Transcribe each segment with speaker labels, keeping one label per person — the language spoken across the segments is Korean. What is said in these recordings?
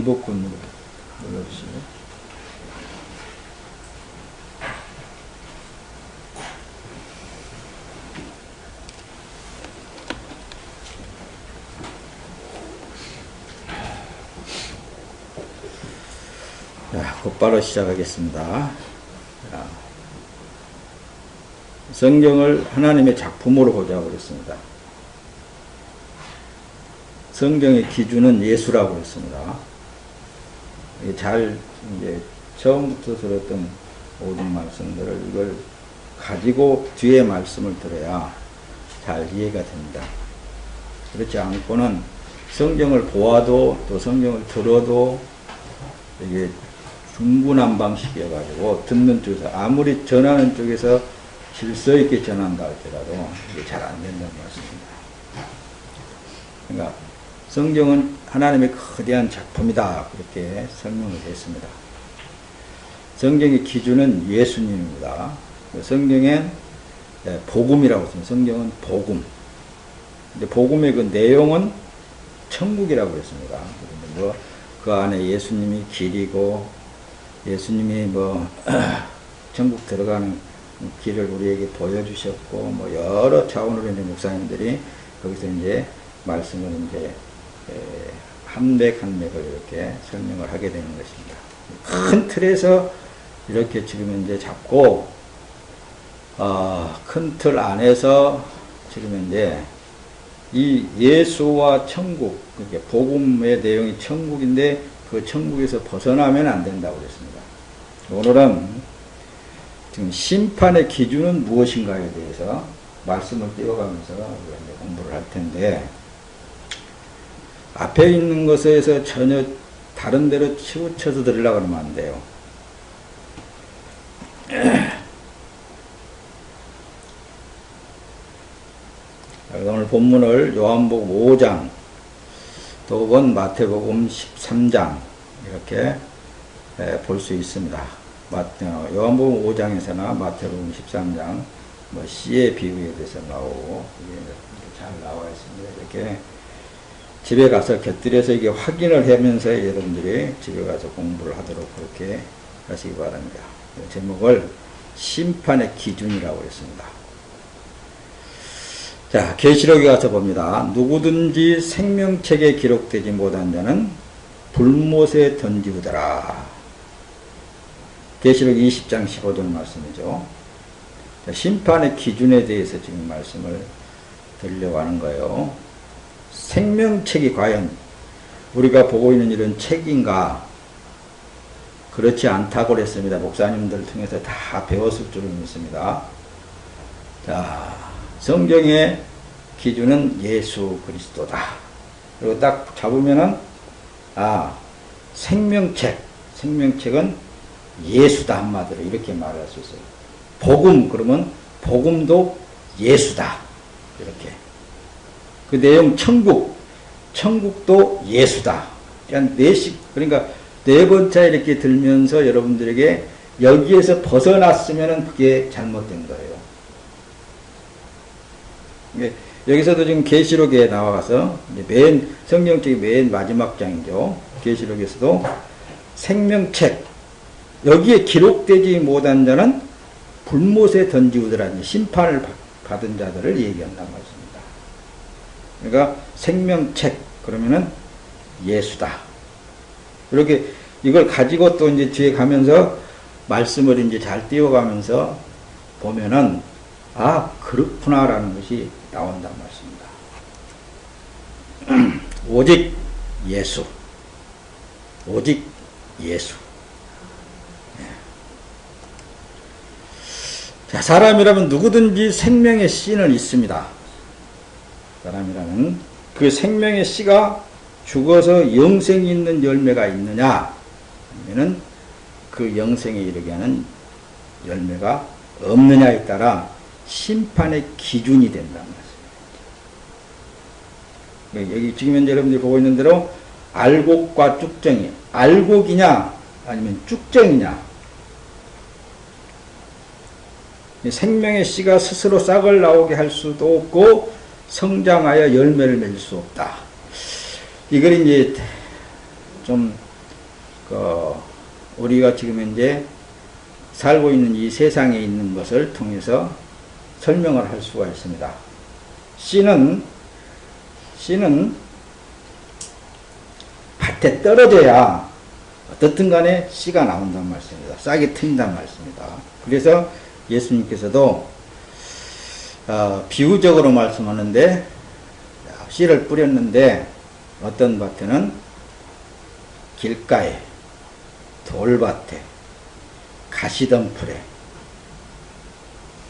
Speaker 1: 리모컨 눌러주시면. 자, 곧바로 시작하겠습니다. 자, 성경을 하나님의 작품으로 보자고 그랬습니다. 성경의 기준은 예수라고 했습니다. 잘 이제 처음부터 들었던 모든 말씀들을 이걸 가지고 뒤에 말씀을 들어야 잘 이해가 됩니다. 그렇지 않고는 성경을 보아도 또 성경을 들어도 이게 중구난방식이어가지고 듣는 쪽에서 아무리 전하는 쪽에서 질서 있게 전한다 할지라도 이게 잘 안 된다는 말씀입니다. 그러니까 성경은 하나님의 거대한 작품이다 그렇게 설명을 했습니다. 성경의 기준은 예수님입니다. 성경엔 복음이라고 했습니다. 성경은 복음. 근데 복음의 그 내용은 천국이라고 했습니다. 뭐 그 안에 예수님이 길이고 예수님이 천국 들어가는 길을 우리에게 보여주셨고 뭐 여러 차원으로 이제 목사님들이 거기서 이제 말씀을 이제 한 맥 한 맥을 이렇게 설명을 하게 되는 것입니다. 큰 틀에서 이렇게 지금 이제 잡고 큰 틀 안에서 지금 이제 이 예수와 천국, 그러니까 복음의 내용이 천국인데 그 천국에서 벗어나면 안 된다고 그랬습니다. 오늘은 지금 심판의 기준은 무엇인가에 대해서 말씀을 띄워가면서 우리가 이제 공부를 할 텐데, 앞에 있는 것에서 전혀 다른 데로 치우쳐서 들으려고 하면 안 돼요. 오늘 본문을 요한복음 5장 또는 마태복음 13장 이렇게 볼 수 있습니다. 요한복음 5장에서나 마태복음 13장 씨의 비유에 대해서 나오고 이게 잘 나와 있습니다. 이렇게 집에 가서 곁들여서 이게 확인을 하면서 여러분들이 집에 가서 공부를 하도록 그렇게 하시기 바랍니다. 제목을 심판의 기준이라고 했습니다. 자, 계시록에 가서 봅니다. 누구든지 생명책에 기록되지 못한 자는 불못에 던지우더라. 계시록 20장 15절 말씀이죠. 자, 심판의 기준에 대해서 지금 말씀을 드리려고 하는 거예요. 생명책이 과연 우리가 보고 있는 이런 책인가? 그렇지 않다고 그랬습니다. 목사님들 통해서 다 배웠을 줄은 믿습니다. 자, 성경의 기준은 예수 그리스도다. 그리고 딱 잡으면은 생명책은 예수다 한마디로 이렇게 말할 수 있어요. 복음 그러면 복음도 예수다 이렇게. 그 내용 천국도 예수다. 그러니까 네 번째 이렇게 들면서 여러분들에게 여기에서 벗어났으면은 그게 잘못된 거예요. 여기서도 지금 계시록에 나와서 성경책의 맨 마지막 장이죠. 계시록에서도 생명책 여기에 기록되지 못한 자는 불못에 던지우더라. 심판을 받은 자들을 얘기한다는 말씀입니다. 그러니까 생명책 그러면은 예수다. 이렇게 이걸 가지고 또 이제 뒤에 가면서 말씀을 이제 잘 띄워가면서 보면은 그렇구나라는 것이 나온다는 말씀입니다. 오직 예수. 오직 예수. 자, 사람이라면 누구든지 생명의 씨는 있습니다. 사람이라면 그 생명의 씨가 죽어서 영생이 있는 열매가 있느냐? 아니면은 그 영생에 이르게 하는 열매가 없느냐에 따라 심판의 기준이 된다는 말씀입니다. 여기 지금 현재 여러분들이 보고 있는 대로 알곡과 쭉정이 알곡이냐 아니면 쭉정이냐. 생명의 씨가 스스로 싹을 나오게 할 수도 없고 성장하여 열매를 맺을 수 없다. 이걸 이제 좀 우리가 지금 현재 살고 있는 이 세상에 있는 것을 통해서 설명을 할 수가 있습니다. 씨는 밭에 떨어져야 어떻든 간에 씨가 나온단 말씀입니다. 싹이 트인단 말씀입니다. 그래서 예수님께서도 비유적으로 말씀하는데 씨를 뿌렸는데 어떤 밭에는 길가에, 돌밭에, 가시덤불에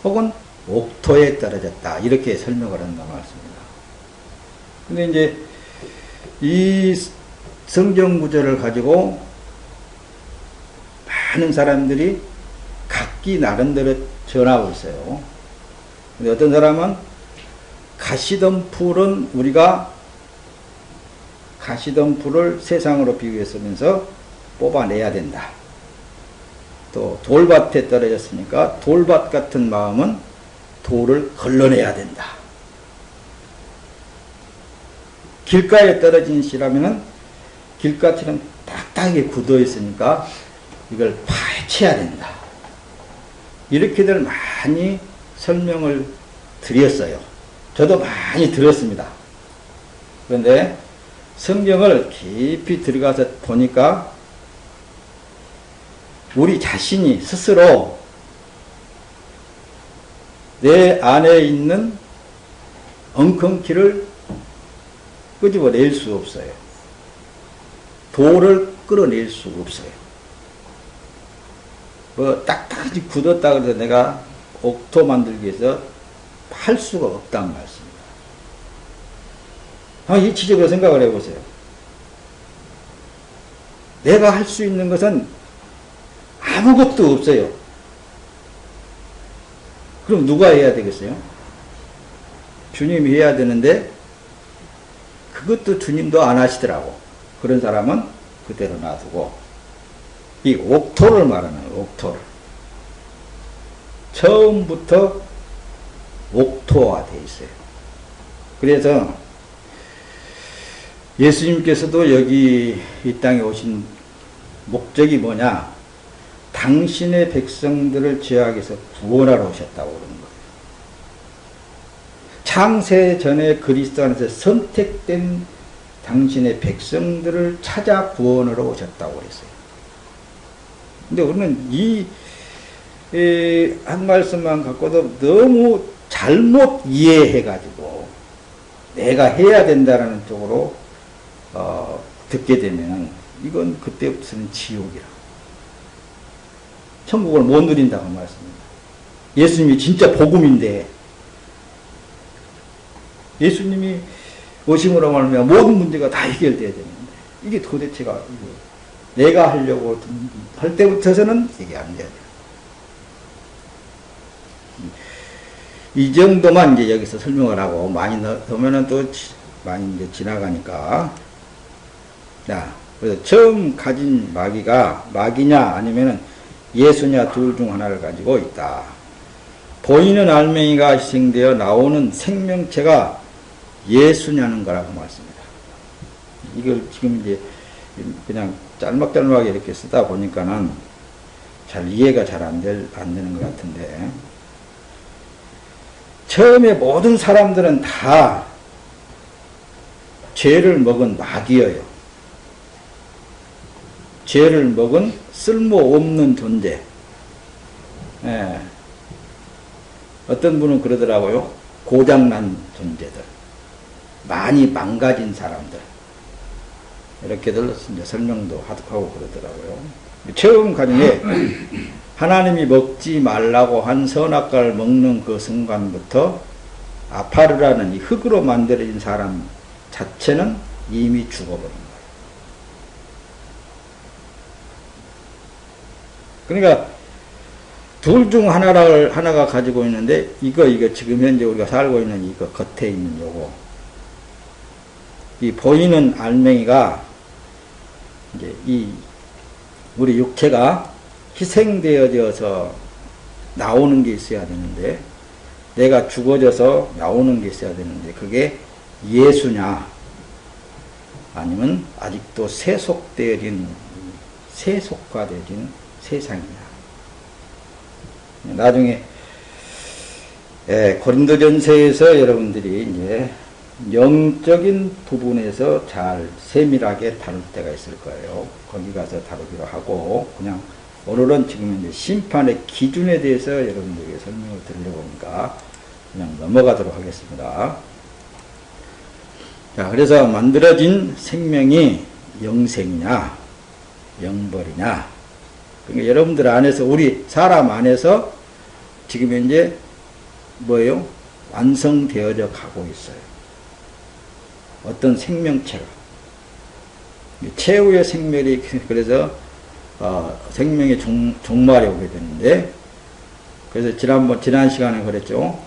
Speaker 1: 혹은 옥토에 떨어졌다. 이렇게 설명을 한단 말씀입니다. 근데 이제 이 성경 구절을 가지고 많은 사람들이 각기 나름대로 전하고 있어요. 근데 어떤 사람은 가시덤불은 우리가 가시덤불을 세상으로 비유했으면서 뽑아내야 된다. 또 돌밭에 떨어졌으니까 돌밭 같은 마음은 돌을 걸러내야 된다. 길가에 떨어진 씨라면은 길가처럼 딱딱하게 굳어 있으니까 이걸 파헤쳐야 된다. 이렇게들 많이 설명을 드렸어요. 저도 많이 들었습니다. 그런데 성경을 깊이 들어가서 보니까 우리 자신이 스스로 내 안에 있는 엉겅퀴를 끄집어낼 수 없어요. 돌을 끌어낼 수 없어요. 뭐 딱딱하게 굳었다 그래서 내가 옥토 만들기 위해서 할 수가 없단 말씀입니다. 한번 이치적으로 생각을 해보세요. 내가 할 수 있는 것은 아무것도 없어요. 그럼 누가 해야 되겠어요? 주님이 해야 되는데 그것도 주님도 안 하시더라고. 그런 사람은 그대로 놔두고 이 옥토를 말하는 옥토를 처음부터 옥토화되어 있어요. 그래서 예수님께서도 여기 이 땅에 오신 목적이 뭐냐? 당신의 백성들을 죄악에서 구원하러 오셨다고 그러는 거예요. 창세 전에 그리스도 안에서 선택된 당신의 백성들을 찾아 구원하러 오셨다고 그랬어요. 근데 우리는 이 한 말씀만 갖고도 너무 잘못 이해해가지고 내가 해야 된다는 쪽으로 듣게 되면 이건 그때부터는 지옥이라. 천국을 못 누린다고 말씀입니다. 예수님이 진짜 복음인데 예수님이 오심으로 말하면 모든 문제가 다 해결돼야 되는데 이게 도대체가 내가 하려고 할 때부터서는 이게 안 돼야 돼요. 이 정도만 이제 여기서 설명을 하고 많이 넣으면은 또 많이 이제 지나가니까. 자, 그래서 처음 가진 마귀냐 아니면은 예수냐 둘 중 하나를 가지고 있다. 보이는 알맹이가 희생되어 나오는 생명체가 예수냐는 거라고 말씀입니다. 이걸 지금 이제 그냥 짤막짤막하게 이렇게 쓰다 보니까는 잘 이해가 잘 안 되는 것 같은데, 처음에 모든 사람들은 다 죄를 먹은 마귀예요. 죄를 먹은 쓸모없는 존재. 예. 어떤 분은 그러더라고요. 고장난 존재들. 많이 망가진 사람들. 이렇게들 이제 설명도 하고 그러더라고요. 처음 가진 게 하나님이 먹지 말라고 한 선악과를 먹는 그 순간부터 아파르라는 이 흙으로 만들어진 사람 자체는 이미 죽어버린 거예요. 그러니까 둘 중 하나가 가지고 있는데 이거 지금 현재 우리가 살고 있는 이거 겉에 있는 요거, 이 보이는 알맹이가 이제 이 우리 육체가 희생되어져서 나오는 게 있어야 되는데, 내가 죽어져서 나오는 게 있어야 되는데, 그게 예수냐 아니면 아직도 세속되어진 세속화되어진 세상이냐. 나중에 고린도전서에서 여러분들이 이제 영적인 부분에서 잘 세밀하게 다룰 때가 있을 거예요. 거기 가서 다루기로 하고, 그냥 오늘은 지금 이제 심판의 기준에 대해서 여러분들에게 설명을 드리려고 하니까 그냥 넘어가도록 하겠습니다. 자, 그래서 만들어진 생명이 영생이냐, 영벌이냐. 그러니까 여러분들 안에서, 우리 사람 안에서 지금 현재 뭐예요? 완성되어져 가고 있어요. 어떤 생명체가. 최후의 생명이, 그래서 생명의 종말이 오게 되는데, 그래서 지난 시간에 그랬죠.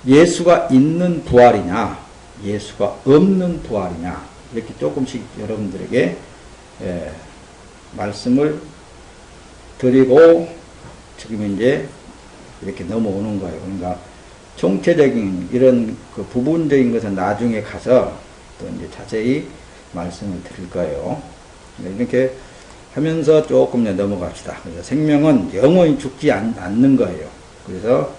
Speaker 1: 예수가 있는 부활이냐, 예수가 없는 부활이냐, 이렇게 조금씩 여러분들에게 말씀을 드리고 지금 이제 이렇게 넘어오는 거예요. 그러니까 총체적인 이런 그 부분적인 것은 나중에 가서 또 이제 자세히 말씀을 드릴 거예요. 이렇게 하면서 조금 넘어갑시다. 그래서 생명은 영원히 죽지 않는 거예요. 그래서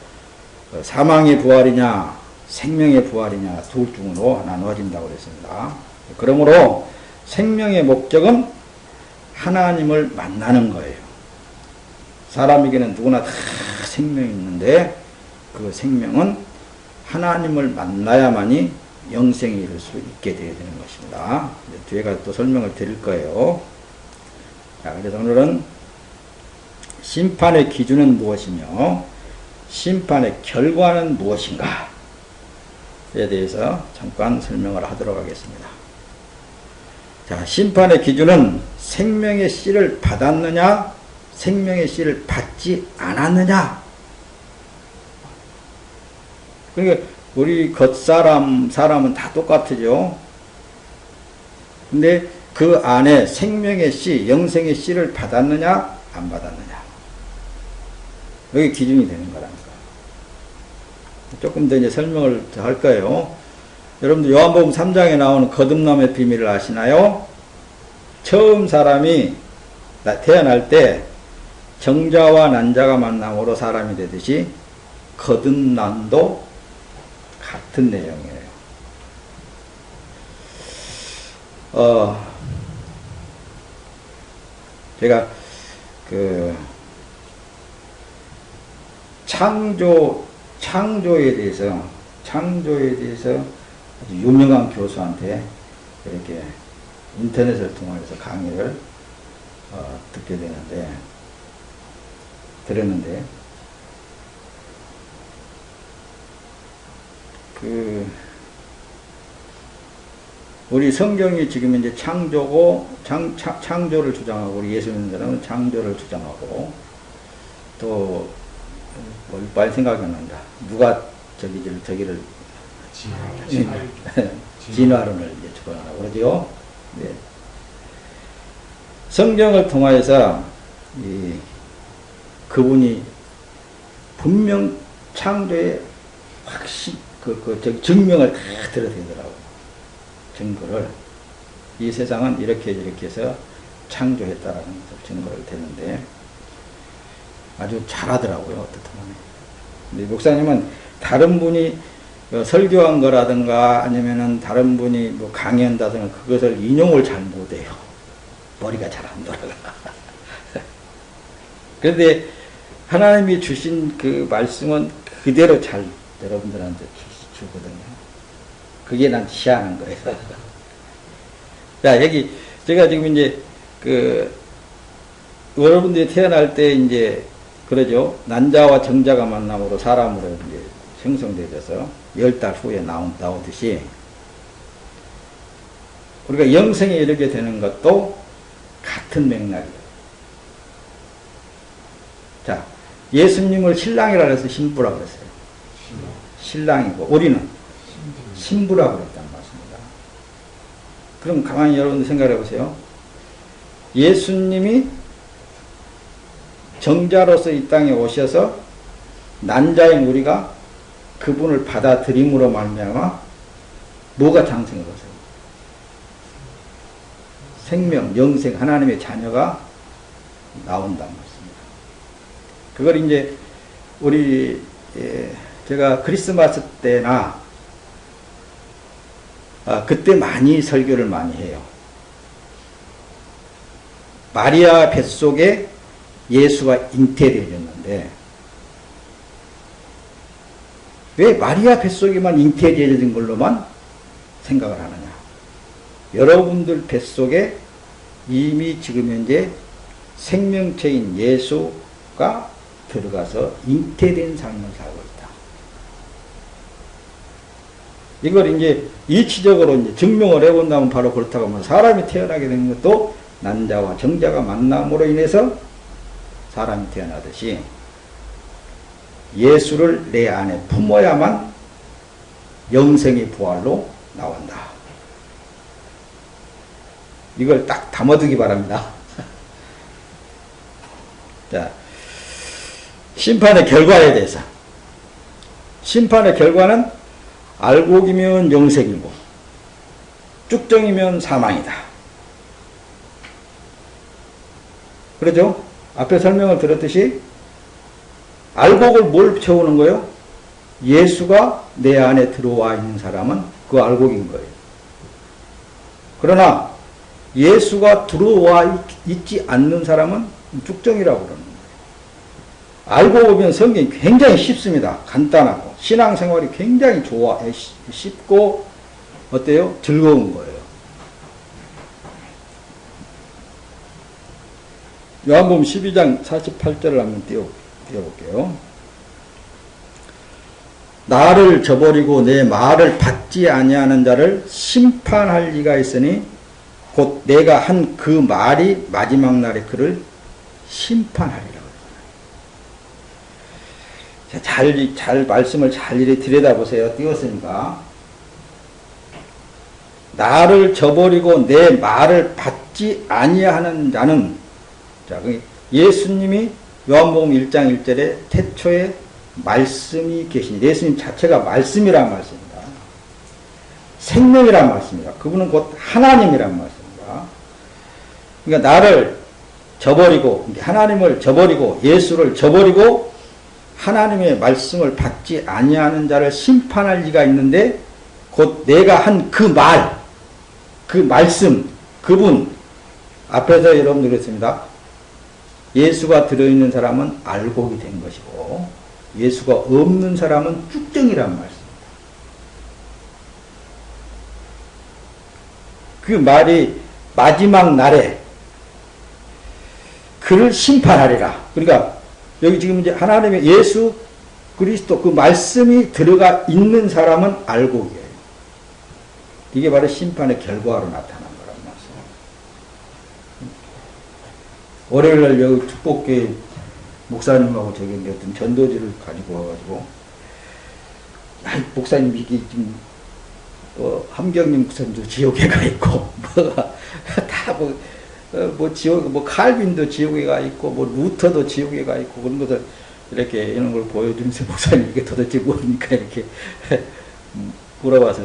Speaker 1: 사망의 부활이냐 생명의 부활이냐 둘 중으로 나누어진다고 그랬습니다. 그러므로 생명의 목적은 하나님을 만나는 거예요. 사람에게는 누구나 다 생명이 있는데 그 생명은 하나님을 만나야만이 영생에 이를 수 있게 되어야 되는 것입니다. 뒤에 가서 또 설명을 드릴 거예요. 자, 그래서 오늘은 심판의 기준은 무엇이며 심판의 결과는 무엇인가에 대해서 잠깐 설명을 하도록 하겠습니다. 자, 심판의 기준은 생명의 씨를 받았느냐 생명의 씨를 받지 않았느냐. 그러니까 우리 겉사람은 다 똑같죠. 근데 그 안에 생명의 씨, 영생의 씨를 받았느냐 안 받았느냐, 여기 기준이 되는 거라니까. 조금 더 이제 설명을 더 할 거예요. 여러분들 요한복음 3장에 나오는 거듭남의 비밀을 아시나요? 처음 사람이 태어날 때 정자와 난자가 만남으로 사람이 되듯이 거듭남도 같은 내용이에요. 제가 창조에 대해서 아주 유명한 교수한테 이렇게 인터넷을 통해서 강의를 들었는데 우리 성경이 지금 이제 창조를 주장하고, 우리 예수 믿는 사람은 창조를 주장하고, 또 빨리 생각이 안 난다. 누가 저기를 진화론을 이제 주장하라고 그러죠. 네. 성경을 통하여서 그분이 분명 창조에 확실히 증명을 다 들어대더라고요. 증거를, 이 세상은 이렇게 해서 창조했다라는 증거를 대는데 아주 잘하더라고요. 어떻든. 근데 목사님은 다른 분이 설교한 거라든가 아니면은 다른 분이 뭐 강의한다든가 그것을 인용을 잘 못해요. 머리가 잘 안 돌아가. 그런데 하나님이 주신 그 말씀은 그대로 잘 여러분들한테 주거든요. 그게 난 희한한 거예요. 자, 여기 제가 지금 이제 여러분들이 태어날 때 이제 그러죠. 난자와 정자가 만남으로 사람으로 이제 형성되어서 10달 후에 나오듯이 우리가 영생에 이르게 되는 것도 같은 맥락이에요. 자, 예수님을 신랑이라 해서 신부라 그랬어요. 신랑이고 우리는 신부라고 그랬단 말씀입니다. 그럼 가만히 여러분들 생각해 보세요. 예수님이 정자로서 이 땅에 오셔서 난자인 우리가 그분을 받아들임으로 말미암아 뭐가 장생을 하세요? 생명, 영생, 하나님의 자녀가 나온단 말씀입니다. 그걸 이제 우리 제가 크리스마스 때나 그때 많이 설교를 많이 해요. 마리아 뱃속에 예수가 잉태되어졌는데 왜 마리아 뱃속에만 잉태되어진 걸로만 생각을 하느냐. 여러분들 뱃속에 이미 지금 현재 생명체인 예수가 들어가서 잉태된 삶을 살고 있다. 이걸 이제 이치적으로 이제 증명을 해본다면 바로 그렇다고 하면 사람이 태어나게 되는 것도 난자와 정자가 만남으로 인해서 사람이 태어나듯이 예수를 내 안에 품어야만 영생의 부활로 나온다. 이걸 딱 담아두기 바랍니다. 자, 심판의 결과에 대해서. 심판의 결과는 알곡이면 영생이고 쭉정이면 사망이다. 그러죠? 앞에 설명을 들었듯이 알곡을 뭘 채우는 거예요? 예수가 내 안에 들어와 있는 사람은 그 알곡인 거예요. 그러나 예수가 들어와 있지 않는 사람은 쭉정이라고 그러는 거예요. 알고 보면 성경이 굉장히 쉽습니다. 간단하고 신앙생활이 굉장히 쉽고 어때요? 즐거운 거예요. 요한복음 12장 48절을 한번 띄워볼게요. 나를 저버리고 내 말을 받지 아니하는 자를 심판할 이가 있으니 곧 내가 한 그 말이 마지막 날에 그를 심판하리라. 잘 말씀을 잘 들여다보세요. 띄웠으니까. 나를 저버리고 내 말을 받지 아니하는 자는, 자, 예수님이 요한복음 1장 1절에 태초에 말씀이 계시니, 예수님 자체가 말씀이란 말씀입니다. 생명이란 말씀입니다. 그분은 곧 하나님이란 말씀입니다. 그러니까 나를 저버리고, 하나님을 저버리고, 예수를 저버리고, 하나님의 말씀을 받지 아니하는 자를 심판할 리가 있는데, 곧 내가 한 그 말, 그 말씀, 그분, 앞에서 여러분들 그랬습니다. 예수가 들어있는 사람은 알곡이 된 것이고, 예수가 없는 사람은 쭉정이란 말씀입니다. 그 말이 마지막 날에 그를 심판하리라. 그러니까 여기 지금 이제 하나님의 예수 그리스도 그 말씀이 들어가 있는 사람은 알곡이에요. 이게 바로 심판의 결과로 나타난 거란 말씀이에요. 월요일날 여기 축복교회 목사님하고 저기 어떤 전도지를 가지고 와가지고, 목사님 이게 지금 함경님 목사님도 지옥에 가 있고, 뭐가 다 뭐 지옥, 뭐 칼빈도 지옥에 가 있고, 뭐 루터도 지옥에 가 있고, 그런 것들 이렇게 이런 걸 보여주면서 목사님 이게 도대체 뭡니까 이렇게 물어봐서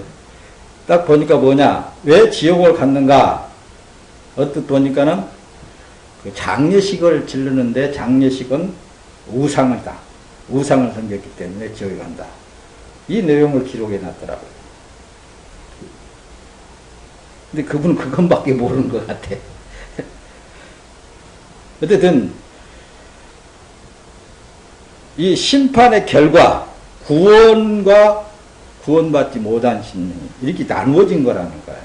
Speaker 1: 딱 보니까 뭐냐, 왜 지옥을 갔는가? 어떻게 보니까는 그 장례식을 지르는데 장례식은 우상이다. 우상을 섬겼기 때문에 지옥에 간다. 이 내용을 기록해 놨더라고요. 근데 그분은 그것밖에 모르는 것 같아. 어쨌든 이 심판의 결과, 구원과 구원받지 못한 심령이 이렇게 나누어진 거라는 거예요.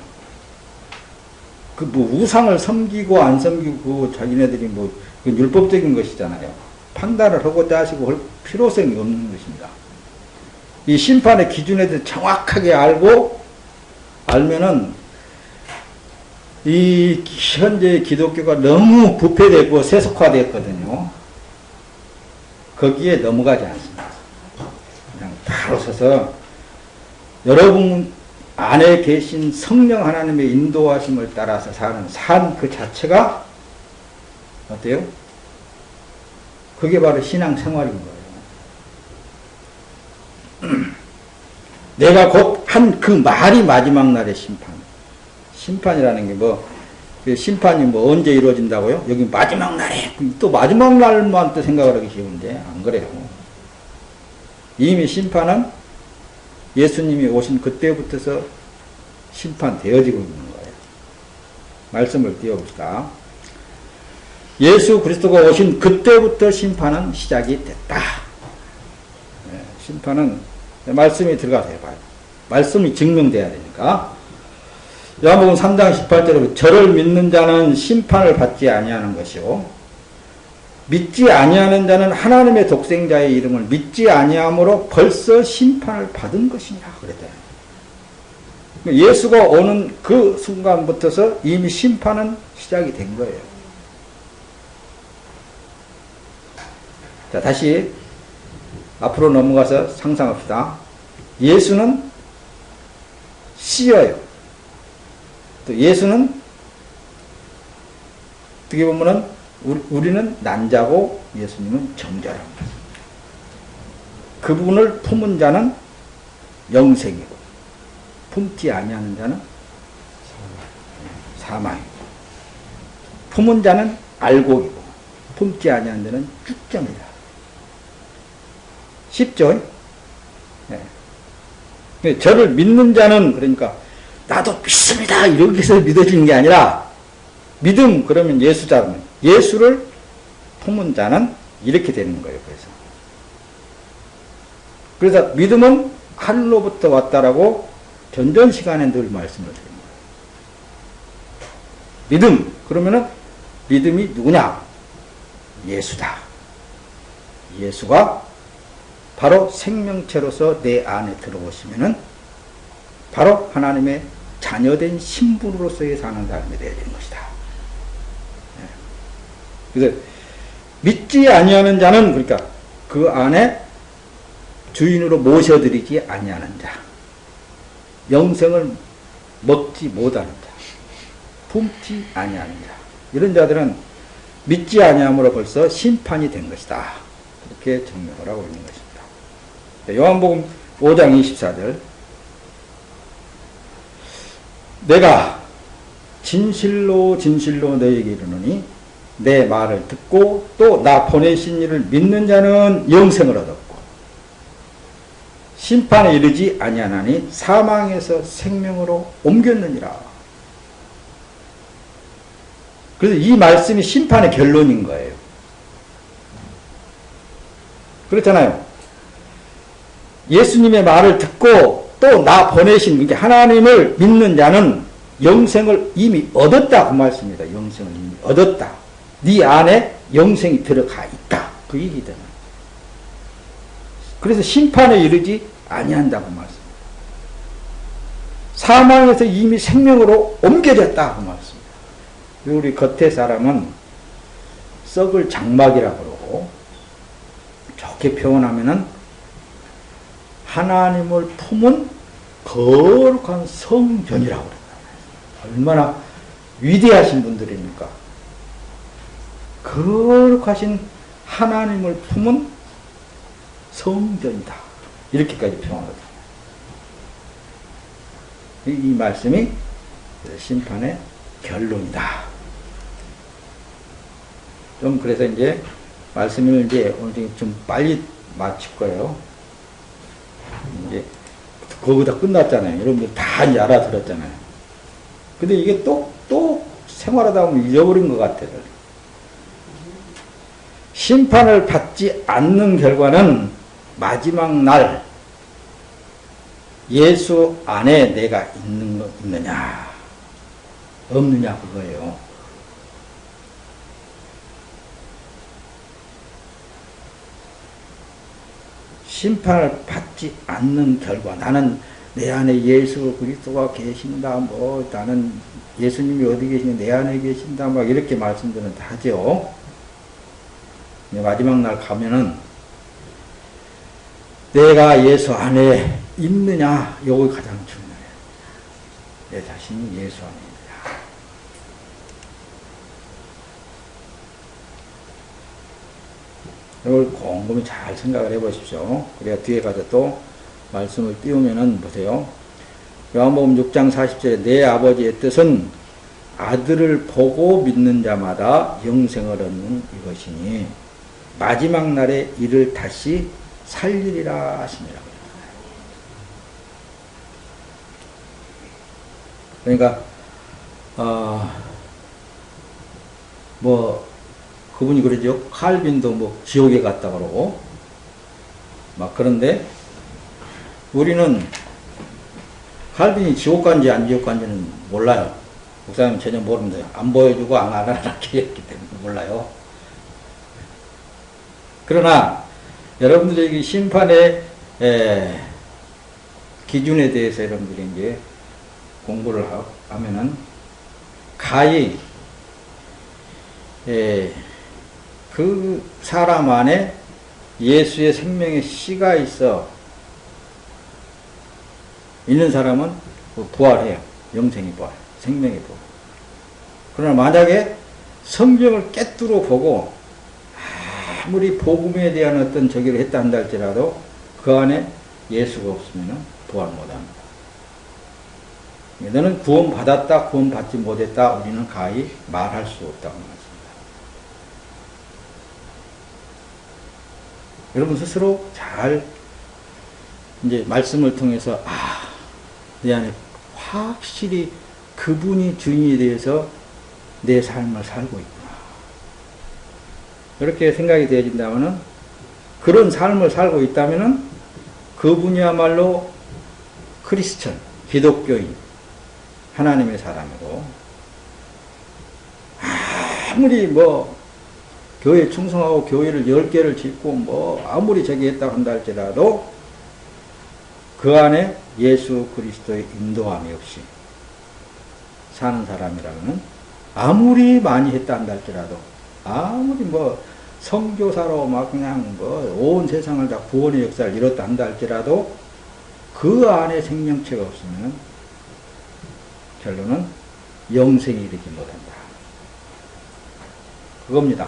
Speaker 1: 그 뭐 우상을 섬기고 안 섬기고 자기네들이 뭐 율법적인 것이잖아요. 판단을 하고자 하시고 할 필요성이 없는 것입니다. 이 심판의 기준에 대해서 정확하게 알면은 이 현재 기독교가 너무 부패되고 세속화되었거든요. 거기에 넘어가지 않습니다. 그냥 바로 서서 여러분 안에 계신 성령 하나님의 인도하심을 따라서 사는 삶 그 자체가 어때요? 그게 바로 신앙생활인 거예요. 내가 곧 한 그 말이 마지막 날의 심판. 심판이라는 게 뭐 심판이 뭐 언제 이루어진다고요? 여기 마지막 날에 또 마지막 날만 또 생각을 하기 쉬운데 안 그래요. 이미 심판은 예수님이 오신 그때부터서 심판되어지고 있는 거예요. 말씀을 띄워봅시다. 예수 그리스도가 오신 그때부터 심판은 시작이 됐다. 심판은 말씀이 들어가서 해봐요. 말씀이 증명돼야 되니까. 요한복음 3장 18절에 저를 믿는 자는 심판을 받지 아니하는 것이요 믿지 아니하는 자는 하나님의 독생자의 이름을 믿지 아니함으로 벌써 심판을 받은 것이냐 그랬잖아요. 예수가 오는 그 순간부터서 이미 심판은 시작이 된 거예요. 자, 다시 앞으로 넘어가서 상상합시다. 예수는 씨여요. 또 예수는 어떻게 보면은 우리는 난자고 예수님은 정자랍니다. 그분을 품은 자는 영생이고 품지 아니하는 자는 사망이고 품은 자는 알곡이고 품지 아니하는 자는 죽점이다. 쉽죠? 네. 저를 믿는 자는 그러니까 나도 믿습니다 이렇게 해서 믿어지는 게 아니라 믿음 그러면 예수자면 예수를 품은 자는 이렇게 되는 거예요. 그래서 믿음은 하늘로부터 왔다라고 전전 시간에 늘 말씀을 드린 거예요. 믿음 그러면은 믿음이 누구냐? 예수다. 예수가 바로 생명체로서 내 안에 들어오시면은 바로 하나님의 자녀된 신분으로서의 사는 삶이 되어야 되는 것이다. 그래서 믿지 아니하는 자는 그러니까 그 안에 주인으로 모셔드리지 아니하는 자, 영생을 먹지 못하는 자, 품지 아니하는 자, 이런 자들은 믿지 아니함으로 벌써 심판이 된 것이다. 이렇게 증명을 하고 있는 것입니다. 요한복음 5장 24절 내가 진실로 진실로 너에게 이르노니 내 말을 듣고 또 나 보내신 이를 믿는 자는 영생을 얻었고 심판에 이르지 아니하나니 사망에서 생명으로 옮겼느니라. 그래서 이 말씀이 심판의 결론인 거예요. 그렇잖아요. 예수님의 말을 듣고 또 나 보내신 그러니까 하나님을 믿는 자는 영생을 이미 얻었다 그 말씀입니다. 영생을 이미 얻었다. 네 안에 영생이 들어가 있다. 그 얘기잖아요. 그래서 심판에 이르지 아니한다고 말씀입니다. 사망에서 이미 생명으로 옮겨졌다 그 말씀입니다. 우리 겉에 사람은 썩을 장막이라고 그러고 좋게 표현하면은 하나님을 품은 거룩한 성전이라고 그런다. 얼마나 위대하신 분들입니까? 거룩하신 하나님을 품은 성전이다. 이렇게까지 표현하거든요. 이 말씀이 심판의 결론이다. 좀 그래서 이제 말씀을 이제 오늘 좀 빨리 마칠 거예요. 이제 거기다 끝났잖아요. 여러분들 다 이제 알아들었잖아요. 근데 이게 또 생활하다 보면 잊어버린 것 같아요. 심판을 받지 않는 결과는 마지막 날 예수 안에 내가 있느냐 없느냐 그거예요. 심판을 받지 않는 결과 나는 내 안에 예수 그리스도가 계신다 뭐 나는 예수님이 어디 계시냐 내 안에 계신다 막 이렇게 말씀들은 다 하죠. 마지막 날 가면은 내가 예수 안에 있느냐 이거 가장 중요해요. 내 자신이 예수 안에 있느냐. 이걸 곰곰이 잘 생각을 해 보십시오. 그래야 뒤에 가서 또 말씀을 띄우면은 보세요. 요한복음 6장 40절에 내 아버지의 뜻은 아들을 보고 믿는 자마다 영생을 얻는 이것이니 마지막 날에 이를 다시 살리리라 하시니라. 그러니까 그분이 그러죠. 칼빈도 뭐 지옥에 갔다 그러고 막 그런데 우리는 칼빈이 지옥 간지 안 지옥 간지는 몰라요. 목사님은 전혀 모릅니다. 안 보여주고 안 알아듣게 했기 때문에 몰라요. 그러나 여러분들이 심판의 기준에 대해서 여러분들이 이제 공부를 하면은 가히 그 사람 안에 예수의 생명의 씨가 있는 사람은 부활해요. 영생이 부활, 생명이 부활. 그러나 만약에 성경을 깨뚫어 보고 아무리 복음에 대한 어떤 저기를 했다 한다 할지라도 그 안에 예수가 없으면 부활 못합니다. 너는 구원받았다, 구원받지 못했다, 우리는 가히 말할 수 없다고 말합니다. 여러분 스스로 잘 이제 말씀을 통해서 내 안에 확실히 그분이 주인이 되어서 내 삶을 살고 있구나. 이렇게 생각이 되어진다면은 그런 삶을 살고 있다면은 그분이야말로 크리스천, 기독교인, 하나님의 사람이고 아무리 교회 충성하고 교회를 10개를 짓고 아무리 저기 했다고 한다 할지라도 그 안에 예수 그리스도의 인도함이 없이 사는 사람이라면 아무리 많이 했다 한다 할지라도 아무리 선교사로 막 그냥 온 세상을 다 구원의 역사를 이뤘다 한다 할지라도 그 안에 생명체가 없으면 결론은 영생이 이르지 못한다. 그겁니다.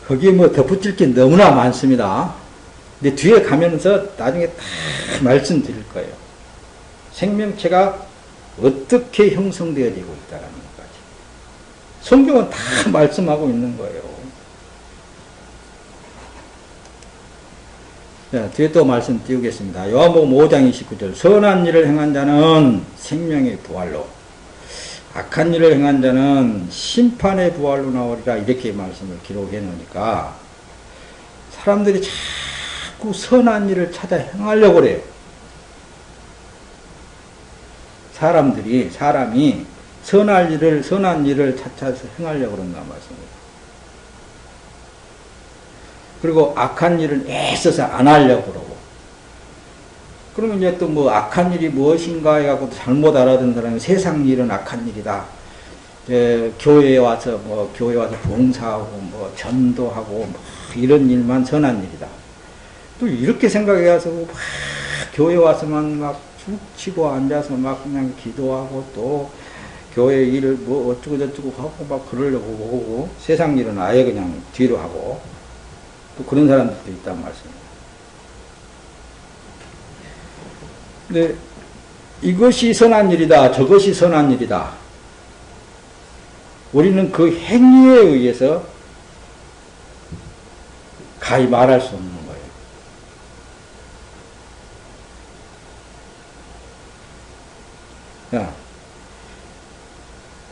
Speaker 1: 거기에 덧붙일 게 너무나 많습니다. 근데 뒤에 가면서 나중에 다 말씀드릴 거예요. 생명체가 어떻게 형성되어지고 있다는 것까지. 성경은 다 말씀하고 있는 거예요. 자, 뒤에 또 말씀 띄우겠습니다. 요한복음 5장 29절. 선한 일을 행한 자는 생명의 부활로, 악한 일을 행한 자는 심판의 부활로 나오리라. 이렇게 말씀을 기록해 놓으니까 사람들이 자꾸 선한 일을 찾아 행하려고 그래요. 사람이 선한 일을 찾아서 행하려고 그런가 말씀입니다. 그리고 악한 일을 애써서 안 하려고 그러고. 그러면 이제 또 악한 일이 무엇인가 해갖고 잘못 알아듣는 사람이 세상 일은 악한 일이다. 교회에 와서 봉사하고 전도하고 이런 일만 선한 일이다. 또 이렇게 생각해서 교회 와서만 막 쭉 치고 앉아서 막 그냥 기도하고 또 교회 일을 어쩌고저쩌고 하고 막 그러려고 하고 세상 일은 아예 그냥 뒤로 하고 또 그런 사람들도 있단 말씀입니다. 근데 이것이 선한 일이다, 저것이 선한 일이다. 우리는 그 행위에 의해서 가히 말할 수 없는 거예요.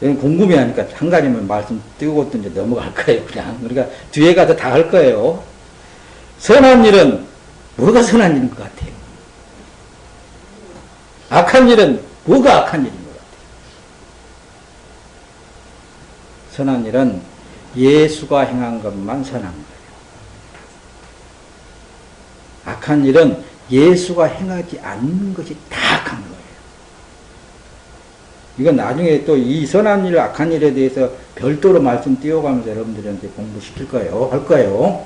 Speaker 1: 여러분 궁금해하니까 한 가지만 말씀 띄우고 또 이제 넘어갈 거예요. 그냥 우리가 뒤에 가서 다 할 거예요. 선한 일은 뭐가 선한 일인 것 같아요? 악한 일은 뭐가 악한 일인 것 같아요? 선한 일은 예수가 행한 것만 선한 거예요. 악한 일은 예수가 행하지 않는 것이 다 악한 거예요. 이건 나중에 또 이 선한 일, 악한 일에 대해서 별도로 말씀 띄워가면서 여러분들한테 공부시킬 거예요. 할 거예요.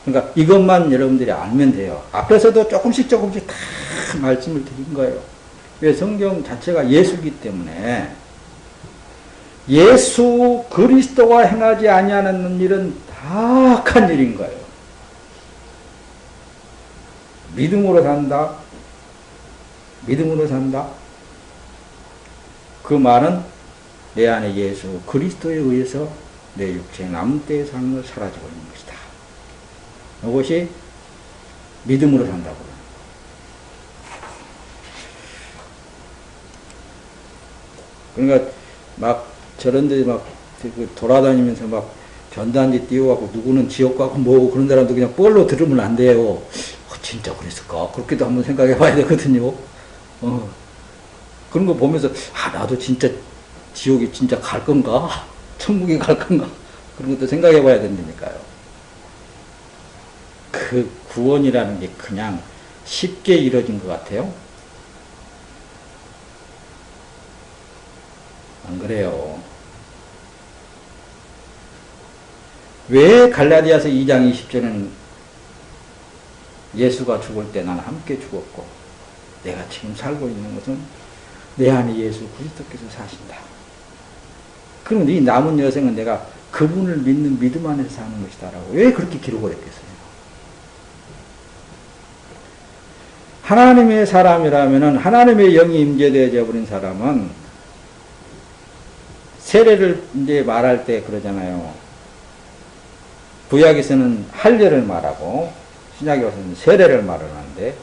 Speaker 1: 그러니까 이것만 여러분들이 알면 돼요. 앞에서도 조금씩 다 말씀을 드린 거예요. 왜 성경 자체가 예수이기 때문에 예수 그리스도가 행하지 아니하는 일은 다 악한 일인 거예요. 믿음으로 산다. 그 말은 내 안에 예수 그리스도에 의해서 내 육체의 남은 때에 사는 걸 사라지고 있는 것이다. 이것이 믿음으로 산다고. 그러니까 막 저런데 막 돌아다니면서 막 전단지 띄워갖고 누구는 지옥 가고 뭐고 그런 사람도 그냥 뻘로 들으면 안 돼요. 진짜 그랬을까? 그렇게도 한번 생각해 봐야 되거든요. 그런 거 보면서 나도 진짜 지옥에 진짜 갈 건가? 천국에 갈 건가? 그런 것도 생각해 봐야 된다니까요. 그 구원이라는 게 그냥 쉽게 이루어진 것 같아요. 안 그래요. 왜 갈라디아서 2장 20절에는 예수가 죽을 때 나는 함께 죽었고 내가 지금 살고 있는 것은 내 안에 예수 그리스도께서 사신다. 그럼 이 남은 여생은 내가 그분을 믿는 믿음 안에서 사는 것이다 라고 왜 그렇게 기록을 했겠어요? 하나님의 사람이라면 하나님의 영이 임재되어져 버린 사람은 세례를 이제 말할 때 그러잖아요. 구약에서는 할례를 말하고 신약에 와서는 세례를 말하는데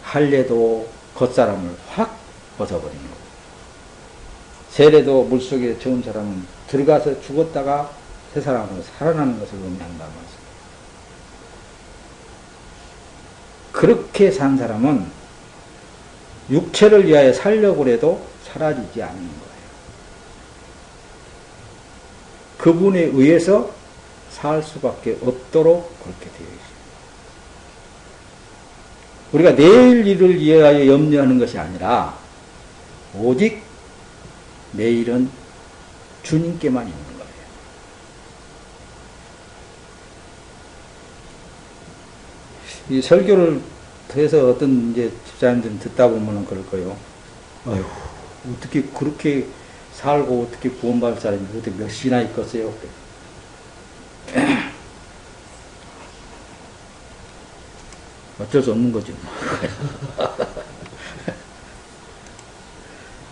Speaker 1: 할례도 겉사람을 확 벗어버리는 거예요. 세례도 물속에 처음 사람은 들어가서 죽었다가 새 사람으로 살아나는 것을 의미한다는 말씀. 그렇게 산 사람은 육체를 위하여 살려고 해도 사라지지 않는 거예요. 그분에 의해서 살 수밖에 없도록 그렇게 되어 있습니다. 우리가 내일 일을 위하여 염려하는 것이 아니라 오직 내일은 주님께만 있는 거예요. 이 설교를 해서 어떤 이제 집사님들은 듣다 보면은 그럴 거예요. 아휴, 어떻게 그렇게 살고 어떻게 구원받을 사람이 어떻게 몇이나 있겠어요? 어쩔 수 없는 거죠.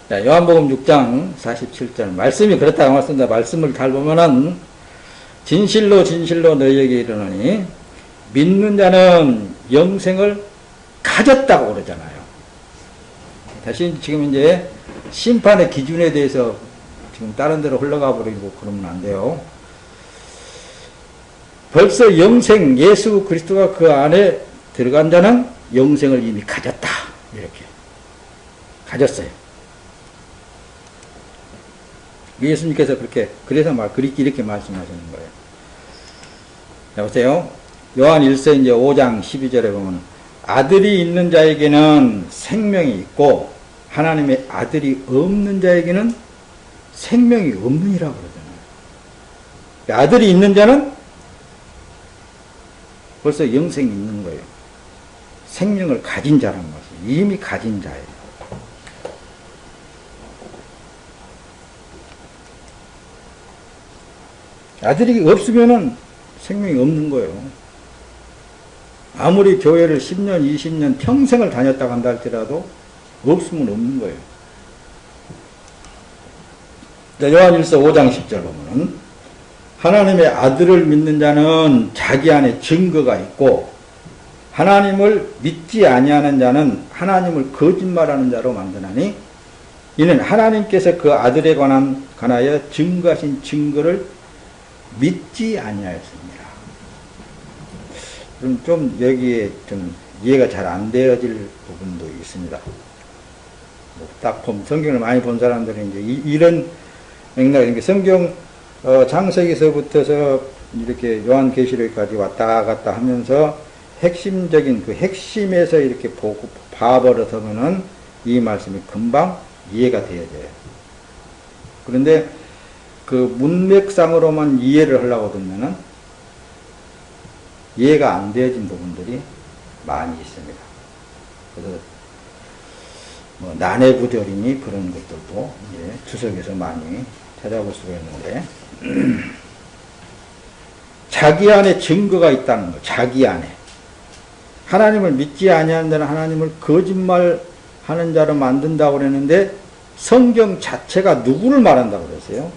Speaker 1: 자, 요한복음 6장 47절 말씀이 그렇다고 말씀입니다. 말씀을 잘 보면은 진실로 진실로 너희에게 이르노니 믿는 자는 영생을 가졌다고 그러잖아요. 다시 지금 이제 심판의 기준에 대해서 지금 다른 데로 흘러가 버리고 그러면 안 돼요. 벌써 영생, 예수 그리스도가 그 안에 들어간 자는 영생을 이미 가졌다. 이렇게. 가졌어요. 예수님께서 그렇게, 그래서 이렇게 말씀하시는 거예요. 자, 보세요. 요한 1서 이제 5장 12절에 보면, 아들이 있는 자에게는 생명이 있고, 하나님의 아들이 없는 자에게는 생명이 없느니라 그러잖아요. 아들이 있는 자는 벌써 영생이 있는 거예요. 생명을 가진 자란 것이 이미 가진 자예요. 아들이 없으면은 생명이 없는 거예요. 아무리 교회를 10년, 20년 평생을 다녔다고 한다 할지라도 없으면 없는 거예요. 요한일서 5장 10절 보면은 하나님의 아들을 믿는 자는 자기 안에 증거가 있고 하나님을 믿지 아니하는 자는 하나님을 거짓말하는 자로 만드나니 이는 하나님께서 그 아들에 관하여 증거하신 증거를 믿지 아니하였습니다. 그럼 좀 여기에 좀 이해가 잘 안 되어질 부분도 있습니다. 딱 보면 성경을 많이 본 사람들은 이제 이런 맥락이 성경 창세기서부터서 이렇게 요한계시록까지 왔다 갔다 하면서 핵심적인 그 핵심에서 이렇게 보고 봐버려서면은 이 말씀이 금방 이해가 되어져요. 그런데 그 문맥상으로만 이해를 하려고 들면은 이해가 안 되어진 부분들이 많이 있습니다. 그래서 뭐 난해부절이니 그런 것들도 이제 주석에서 많이 찾아볼 수가 있는데 자기 안에 증거가 있다는 거. 자기 안에 하나님을 믿지 아니하는 자는 하나님을 거짓말하는 자로 만든다고 그랬는데 성경 자체가 누구를 말한다고 그랬어요?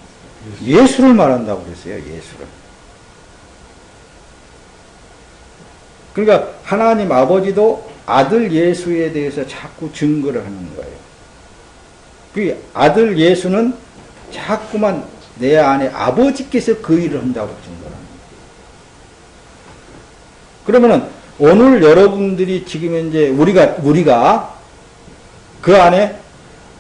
Speaker 1: 예수를 말한다고 그랬어요. 예수를. 그러니까 하나님 아버지도 아들 예수에 대해서 자꾸 증거를 하는 거예요. 그 아들 예수는 자꾸만 내 안에 아버지께서 그 일을 한다고 증거를 합니다. 그러면은 오늘 여러분들이 지금 현재 우리가 그 안에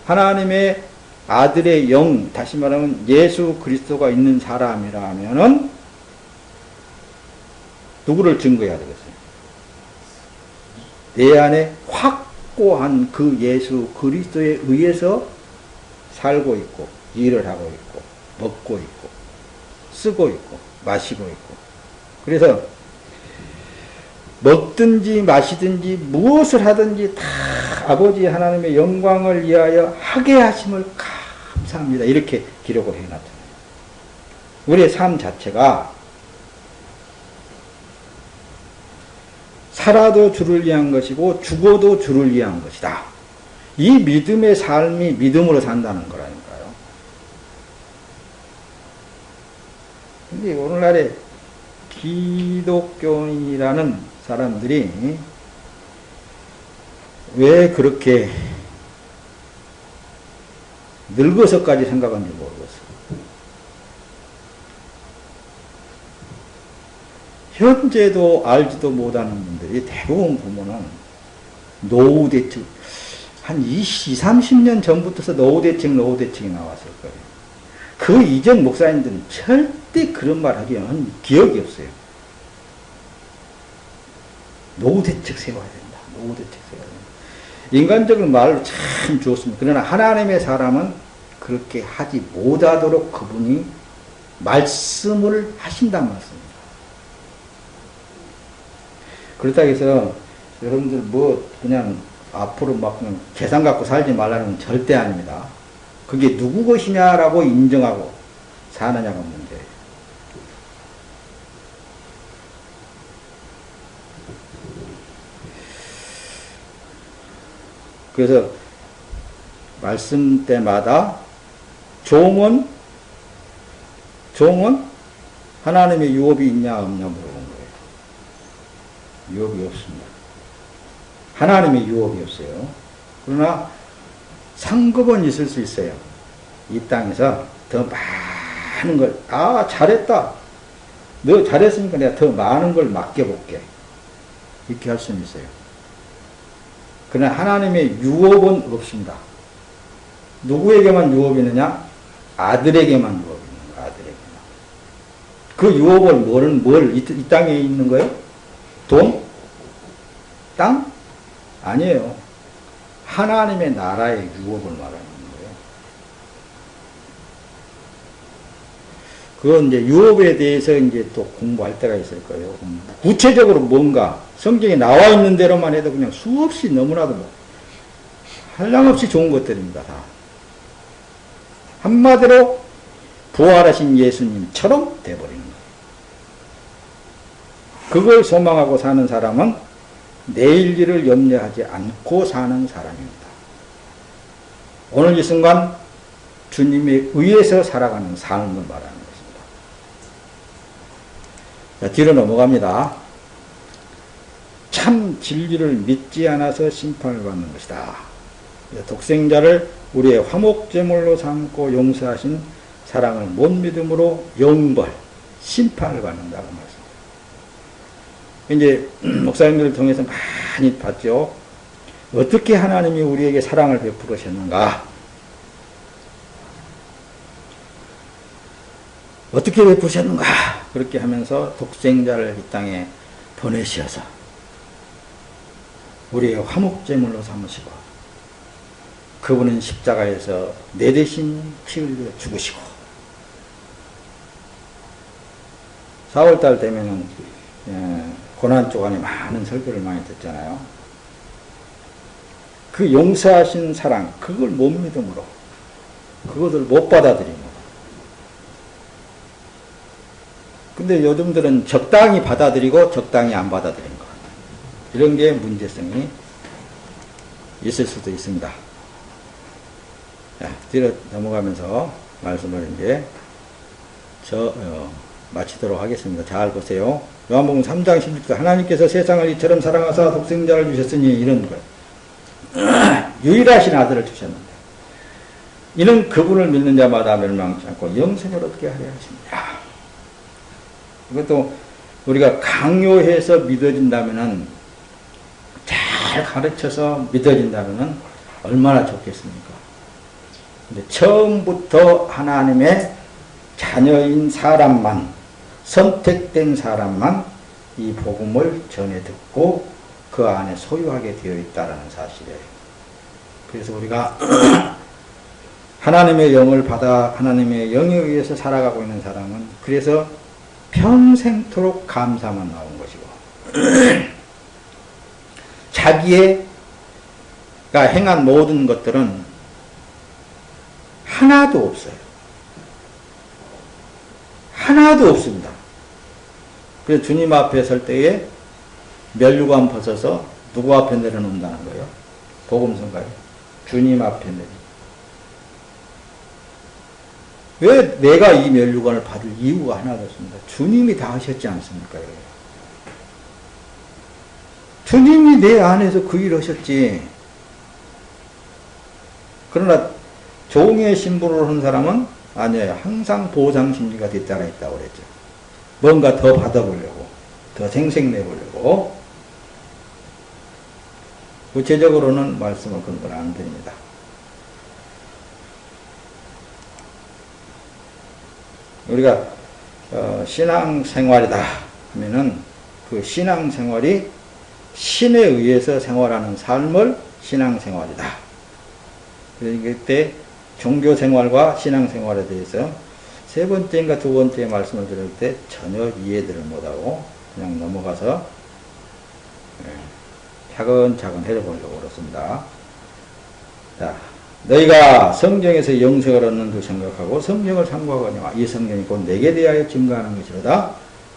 Speaker 1: 하나님의 아들의 영, 다시 말하면 예수 그리스도가 있는 사람이라면은 누구를 증거해야 되겠어요? 내 안에 확고한 그 예수 그리스도에 의해서 살고 있고, 일을 하고 있고, 먹고 있고, 쓰고 있고, 마시고 있고. 그래서 먹든지 마시든지 무엇을 하든지 다 아버지 하나님의 영광을 위하여 하게 하심을 감사합니다. 이렇게 기록을 해놨잖아요. 우리의 삶 자체가 살아도 주를 위한 것이고 죽어도 주를 위한 것이다. 이 믿음의 삶이 믿음으로 산다는 거라니까요. 근데 오늘날에 기독교인이라는 사람들이 왜 그렇게 늙어서까지 생각하는지 모르겠어요. 현재도 알지도 못하는 분들이 대부분 보면은 노후대책, 한 20, 30년 전부터 노후대책이 나왔을 거예요. 그 이전 목사님들은 절대 그런 말 하기에는 기억이 없어요. 노후대책 세워야 된다. 노후대책 세워야 된다. 인간적인 말로 참 좋습니다. 그러나 하나님의 사람은 그렇게 하지 못하도록 그분이 말씀을 하신단 말씀입니다. 그렇다고 해서 여러분들 그냥 앞으로 막 그냥 계산 갖고 살지 말라는 건 절대 아닙니다. 그게 누구 것이냐라고 인정하고 사느냐가 문제예요. 그래서 말씀 때마다 종은 하나님의 유업이 있냐 없냐 물어본 거예요. 유업이 없습니다. 하나님의 유업이 없어요. 그러나 상급은 있을 수 있어요. 이 땅에서 더 많은 걸, 잘했다. 너 잘했으니까 내가 더 많은 걸 맡겨볼게. 이렇게 할 수는 있어요. 그러나 하나님의 유업은 없습니다. 누구에게만 유업이 있느냐? 아들에게만 유업이 있는 거예요. 아들에게만. 그 유업을 이 땅에 있는 거예요? 돈? 땅? 아니에요. 하나님의 나라의 유업을 말하는 거예요. 그건 이제 유업에 대해서 이제 또 공부할 때가 있을 거예요. 구체적으로 뭔가 성경에 나와 있는 대로만 해도 그냥 수없이 너무나도 한량없이 좋은 것들입니다. 다. 한마디로 부활하신 예수님처럼 돼버리는 거예요. 그걸 소망하고 사는 사람은 내일 일을 염려하지 않고 사는 사람입니다. 오늘 이 순간 주님에 의해서 살아가는 삶을 말하는 것입니다. 자, 뒤로 넘어갑니다. 참 진리를 믿지 않아서 심판을 받는 것이다. 독생자를 우리의 화목제물로 삼고 용서하신 사랑을 못 믿음으로 영벌, 심판을 받는다고 말씀합니다. 이제 목사님들을 통해서 많이 봤죠. 어떻게 하나님이 우리에게 사랑을 베푸셨는가? 어떻게 베푸셨는가? 그렇게 하면서 독생자를 이 땅에 보내셔서 우리의 화목제물로 삼으시고 그분은 십자가에서 내 대신 피 흘려 죽으시고 4월달 되면은 고난 조간에 많은 설교를 많이 듣잖아요. 그 용서하신 사랑, 그걸 못 믿음으로, 그것을 못 받아들이고. 근데 요즘들은 적당히 받아들이고 적당히 안 받아들이는 것. 이런 게 문제성이 있을 수도 있습니다. 자, 뒤로 넘어가면서 말씀을 이제 마치도록 하겠습니다. 잘 보세요. 요한복음 3장 16절 하나님께서 세상을 이처럼 사랑하사 독생자를 주셨으니 이런 거예요. 유일하신 아들을 주셨는데 이는 그분을 믿는 자마다 멸망치 않고 영생을 얻게 하려 하십니다. 이것도 우리가 강요해서 믿어진다면은 잘 가르쳐서 믿어진다면은 얼마나 좋겠습니까? 근데 처음부터 하나님의 자녀인 사람만, 선택된 사람만 이 복음을 전해 듣고 그 안에 소유하게 되어 있다는 사실이에요. 그래서 우리가 하나님의 영을 받아 하나님의 영에 의해서 살아가고 있는 사람은 그래서 평생토록 감사만 나온 것이고 자기가 행한 모든 것들은 하나도 없어요. 하나도 없습니다. 그래서 주님 앞에 설 때에 면류관 벗어서 누구 앞에 내려놓는다는 거예요? 복음서가요. 주님 앞에 내려. 왜 내가 이 면류관을 받을 이유가 하나도 없습니다. 주님이 다 하셨지 않습니까? 주님이 내 안에서 그 일을 하셨지. 그러나 종의 신분으로 한 사람은 아니에요. 항상 보상 심리가 뒤따라 있다고 그랬죠. 뭔가 더 받아보려고, 더 생색내보려고. 구체적으로는 말씀을 그런 건 안 드립니다. 우리가 신앙생활이다 하면은 그 신앙생활이 신에 의해서 생활하는 삶을 신앙생활이다. 그때 종교생활과 신앙생활에 대해서 세 번째인가 두 번째 말씀을 드릴 때 전혀 이해들을 못하고 그냥 넘어가서 차근차근 해보려고 그렇습니다. 자, 너희가 성경에서 영생을 얻는 줄 생각하고 성경을 참고하거니와 이 성경이 곧 내게 대하여 증거하는 것이로다.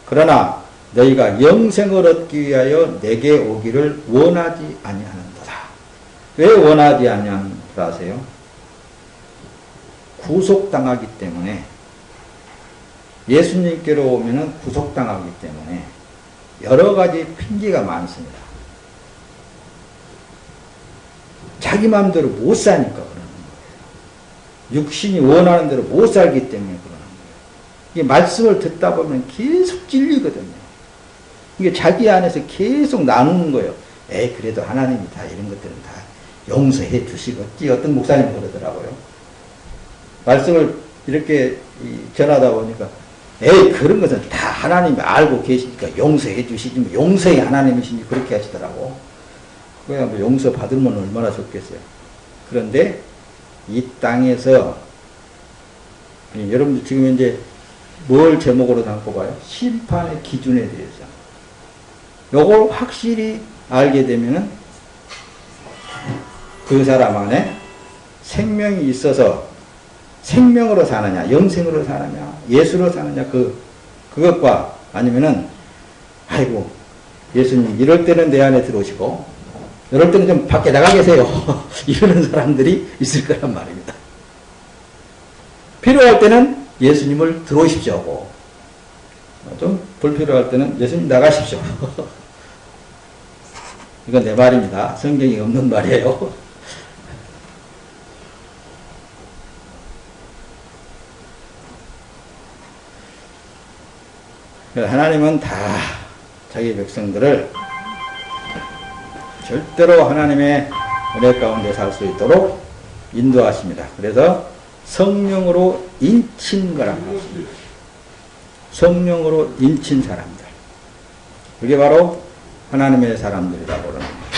Speaker 1: 그러나 너희가 영생을 얻기 위하여 내게 오기를 원하지 아니하는도다. 왜 원하지 아니하는 줄 아세요? 구속당하기 때문에, 예수님께로 오면은 구속당하기 때문에 여러 가지 핑계가 많습니다. 자기 마음대로 못 사니까 그러는 거예요. 육신이 원하는 대로 못 살기 때문에 그러는 거예요. 이게 말씀을 듣다 보면 계속 찔리거든요. 이게 자기 안에서 계속 나누는 거예요. 그래도 하나님이 다 이런 것들은 다 용서해 주시겠지. 어떤 목사님 그러더라고요. 말씀을 이렇게 전하다 보니까 그런 것은 다 하나님이 알고 계시니까 용서해 주시지 뭐 용서의 하나님이시니 그렇게 하시더라고. 그냥 뭐 용서 받으면 얼마나 좋겠어요. 그런데 이 땅에서 여러분들 지금 이제 뭘 제목으로 담고 봐요? 심판의 기준에 대해서. 요걸 확실히 알게 되면은 그 사람 안에 생명이 있어서 생명으로 사느냐, 영생으로 사느냐, 예수로 사느냐, 그것과 아니면은, 아이고, 예수님, 이럴 때는 내 안에 들어오시고, 이럴 때는 좀 밖에 나가 계세요. 이러는 사람들이 있을 거란 말입니다. 필요할 때는 예수님을 들어오십시오 하고, 좀 불필요할 때는 예수님 나가십시오. 이건 내 말입니다. 성경이 없는 말이에요. 하나님은 다 자기 백성들을 절대로 하나님의 은혜 가운데 살 수 있도록 인도하십니다. 그래서 성령으로 인친 거란 말입니다. 성령으로 인친 사람들. 그게 바로 하나님의 사람들이라고 그러는 겁니다.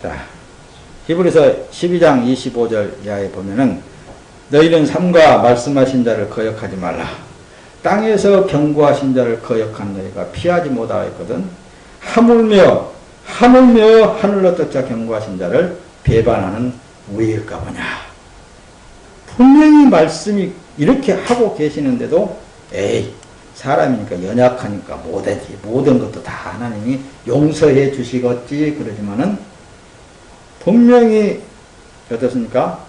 Speaker 1: 자, 히브리서 12장 25절 이하에 보면은 너희는 삼가 말씀하신 자를 거역하지 말라. 땅에서 경고하신 자를 거역한 너희가 피하지 못하였거든. 하물며 하늘로 쫓아 경고하신 자를 배반하는 우일까 보냐. 분명히 말씀이 이렇게 하고 계시는데도 사람이니까 연약하니까 못하지. 모든 것도 다 하나님이 용서해 주시겠지. 그러지만은 분명히 어떻습니까?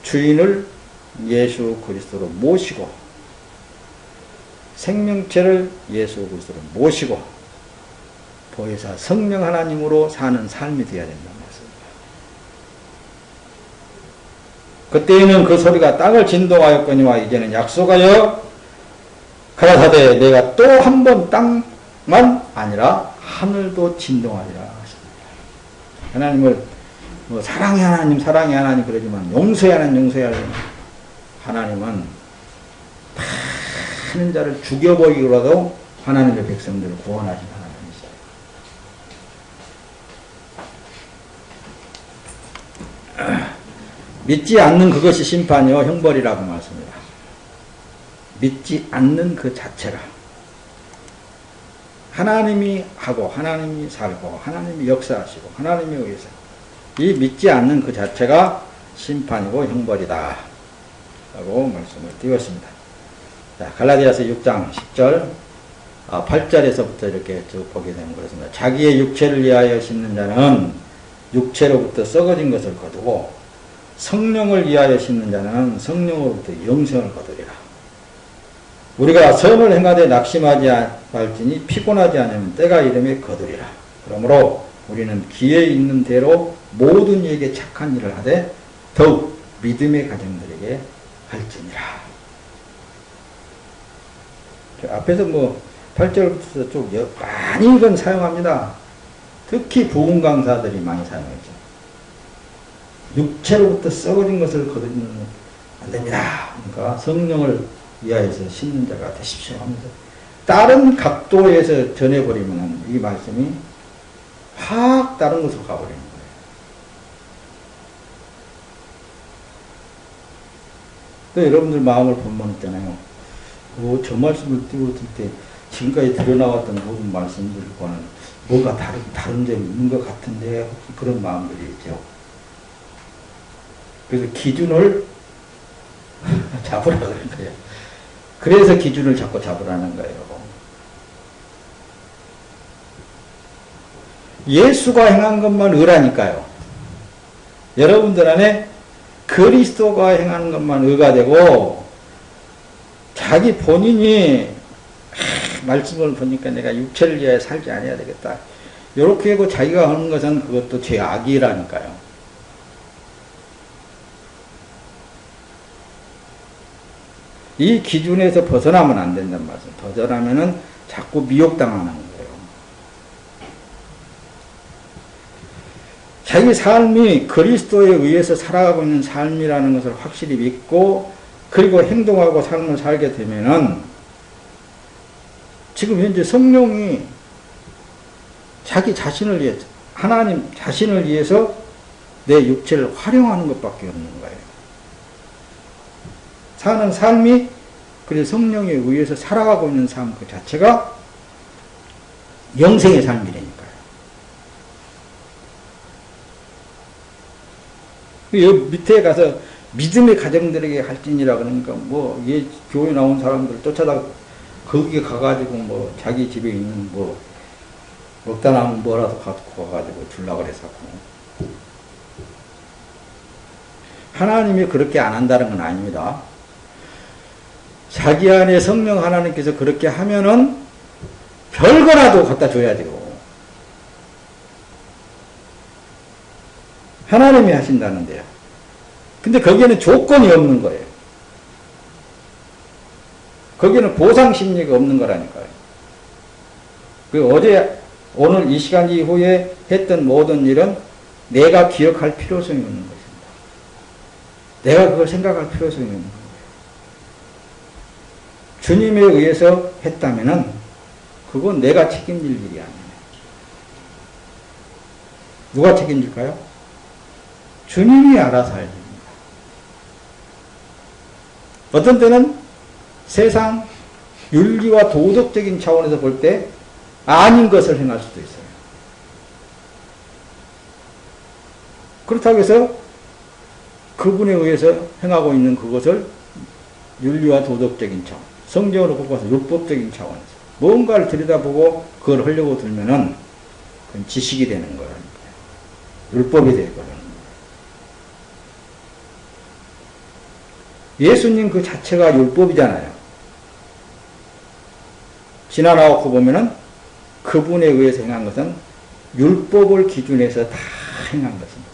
Speaker 1: 주인을 예수 그리스도로 모시고 생명체를 예수 그리스도로 모시고 보혜사 성령 하나님으로 사는 삶이 되어야 된다는 말씀입니다. 그때에는 그 소리가 땅을 진동하였거니와 이제는 약속하여 가라사대 내가 또 한 번 땅만 아니라 하늘도 진동하리라 하십니다. 하나님을 뭐 사랑의 하나님 사랑의 하나님 그러지만 용서의 하나님 용서의 하나님은 많은 자를 죽여버리고라도 하나님의 백성들을 구원하신 하나님이시죠. 믿지 않는 그것이 심판이요 형벌이라고 말씀합니다. 믿지 않는 그 자체가 하나님이 하고 하나님이 살고 하나님이 역사하시고 하나님에 의해서 이 믿지 않는 그 자체가 심판이고 형벌이다 라고 말씀을 드렸습니다. 자, 갈라디아서 6장 10절 8절에서부터 이렇게 쭉 보게 되는 것입니다. 자기의 육체를 위하여 심는 자는 육체로부터 썩어진 것을 거두고 성령을 위하여 심는 자는 성령으로부터 영생을 거두리라. 우리가 선을 행하되 낙심하지 말지니 피곤하지 않으면 때가 이름에 거두리라. 그러므로 우리는 기회 있는 대로 모든 이에게 착한 일을 하되 더욱 믿음의 가정들에게 할지니라. 앞에서 8절부터 쭉 많이 이건 사용합니다. 특히 부흥 강사들이 많이 사용했죠. 육체로부터 썩어진 것을 거두면 안 됩니다. 그러니까 성령을 위하여서 심는 자가 되십시오 하면서 다른 각도에서 전해버리면 이 말씀이 확 다른 곳으로 가버리는 거예요. 또 여러분들 마음을 보면 있잖아요. 저 말씀을 띄워줄 때 지금까지 드러나왔던 모든 말씀들과는 뭐가 다른 점이 있는 것 같은데 혹시 그런 마음들이 있죠. 그래서 기준을 잡으라 그런 거예요. 그래서 기준을 자꾸 잡으라는 거예요. 예수가 행한 것만 의라니까요. 여러분들 안에 그리스도가 행하는 것만 의가 되고 자기 본인이 말씀을 보니까 내가 육체를 위하여 살지 않아야 되겠다. 이렇게 하고 자기가 하는 것은 그것도 죄악이라니까요. 이 기준에서 벗어나면 안 된단 말이에요. 벗어나면은 자꾸 미혹당하는 거예요. 자기 삶이 그리스도에 의해서 살아가고 있는 삶이라는 것을 확실히 믿고 그리고 행동하고 삶을 살게 되면은 지금 현재 성령이 자기 자신을 위해서 하나님 자신을 위해서 내 육체를 활용하는 것밖에 없는 거예요. 사는 삶이 그래서 성령에 의해서 살아가고 있는 삶 그 자체가 영생의 삶이라니까요. 여기 밑에 가서 믿음의 가정들에게 할진이라 그러니까 교회 나온 사람들 쫓아다 거기에 가가지고 자기 집에 있는 먹다 남은 뭐라도 갖고 가가지고 주려고 그래서 하나님이 그렇게 안 한다는 건 아닙니다. 자기 안에 성령 하나님께서 그렇게 하면은 별거라도 갖다 줘야 돼요. 하나님이 하신다는데요. 근데 거기에는 조건이 없는 거예요. 거기에는 보상 심리가 없는 거라니까요. 오늘 이 시간 이후에 했던 모든 일은 내가 기억할 필요성이 없는 것입니다. 내가 그걸 생각할 필요성이 없는 거예요. 주님에 의해서 했다면은 그건 내가 책임질 일이 아니에요. 누가 책임질까요? 주님이 알아서 할 일입니다. 어떤 때는 세상 윤리와 도덕적인 차원에서 볼 때 아닌 것을 행할 수도 있어요. 그렇다고 해서 그분에 의해서 행하고 있는 그것을 윤리와 도덕적인 차원, 성경으로 뽑아서 율법적인 차원에서 뭔가를 들여다보고 그걸 하려고 들면은 그건 지식이 되는 거예요. 율법이 되거든요. 예수님 그 자체가 율법이잖아요. 지나나오고 보면은 그분에 의해서 행한 것은 율법을 기준해서 다 행한 것입니다.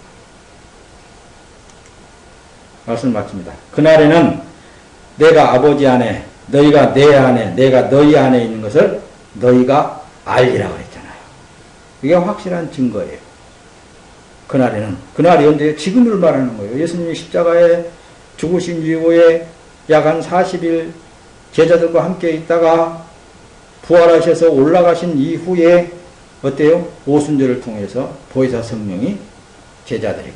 Speaker 1: 말씀 맞습니다. 그날에는 내가 아버지 안에, 너희가 내 안에, 내가 너희 안에 있는 것을 너희가 알리라 그랬잖아요. 이게 확실한 증거예요. 그날에는, 그날이 언제? 지금을 말하는 거예요. 예수님이 십자가에 죽으신 이후에 약 한 40일 제자들과 함께 있다가 부활하셔서 올라가신 이후에 어때요? 오순절을 통해서 보혜사 성령이 제자들에게,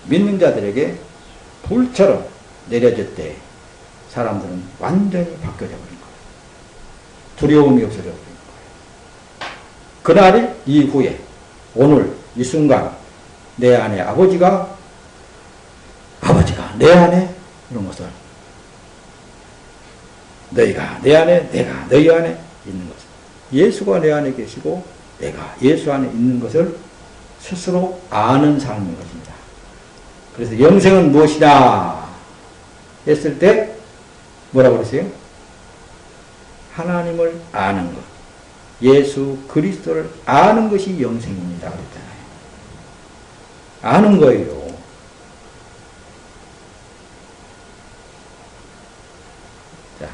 Speaker 1: 믿는 자들에게 불처럼 내려질 때 사람들은 완전히 바뀌어져 버린 거예요. 두려움이 없어져 버린 거예요. 그날 이후에 오늘 이 순간 내 안에 아버지가 내 안에 이런 것을 너희가 내 안에 내가 너희 안에 있는 것을 예수가 내 안에 계시고 내가 예수 안에 있는 것을 스스로 아는 삶인 것입니다. 그래서 영생은 무엇이냐 했을 때 뭐라고 그랬어요? 하나님을 아는 것, 예수 그리스도를 아는 것이 영생입니다 그랬잖아요. 아는 거예요. 자,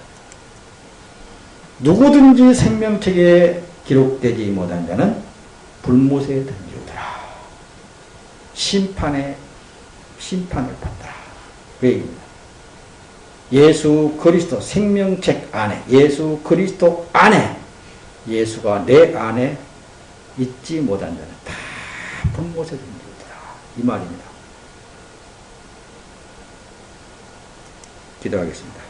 Speaker 1: 누구든지 생명책에 기록되지 못한 자는 불못에 던지우더라. 심판을 받더라. 그 얘기입니다. 예수 그리스도 생명책 안에, 예수 그리스도 안에, 예수가 내 안에 있지 못한 자는 다 불못에 던지우더라. 이 말입니다. 기도하겠습니다.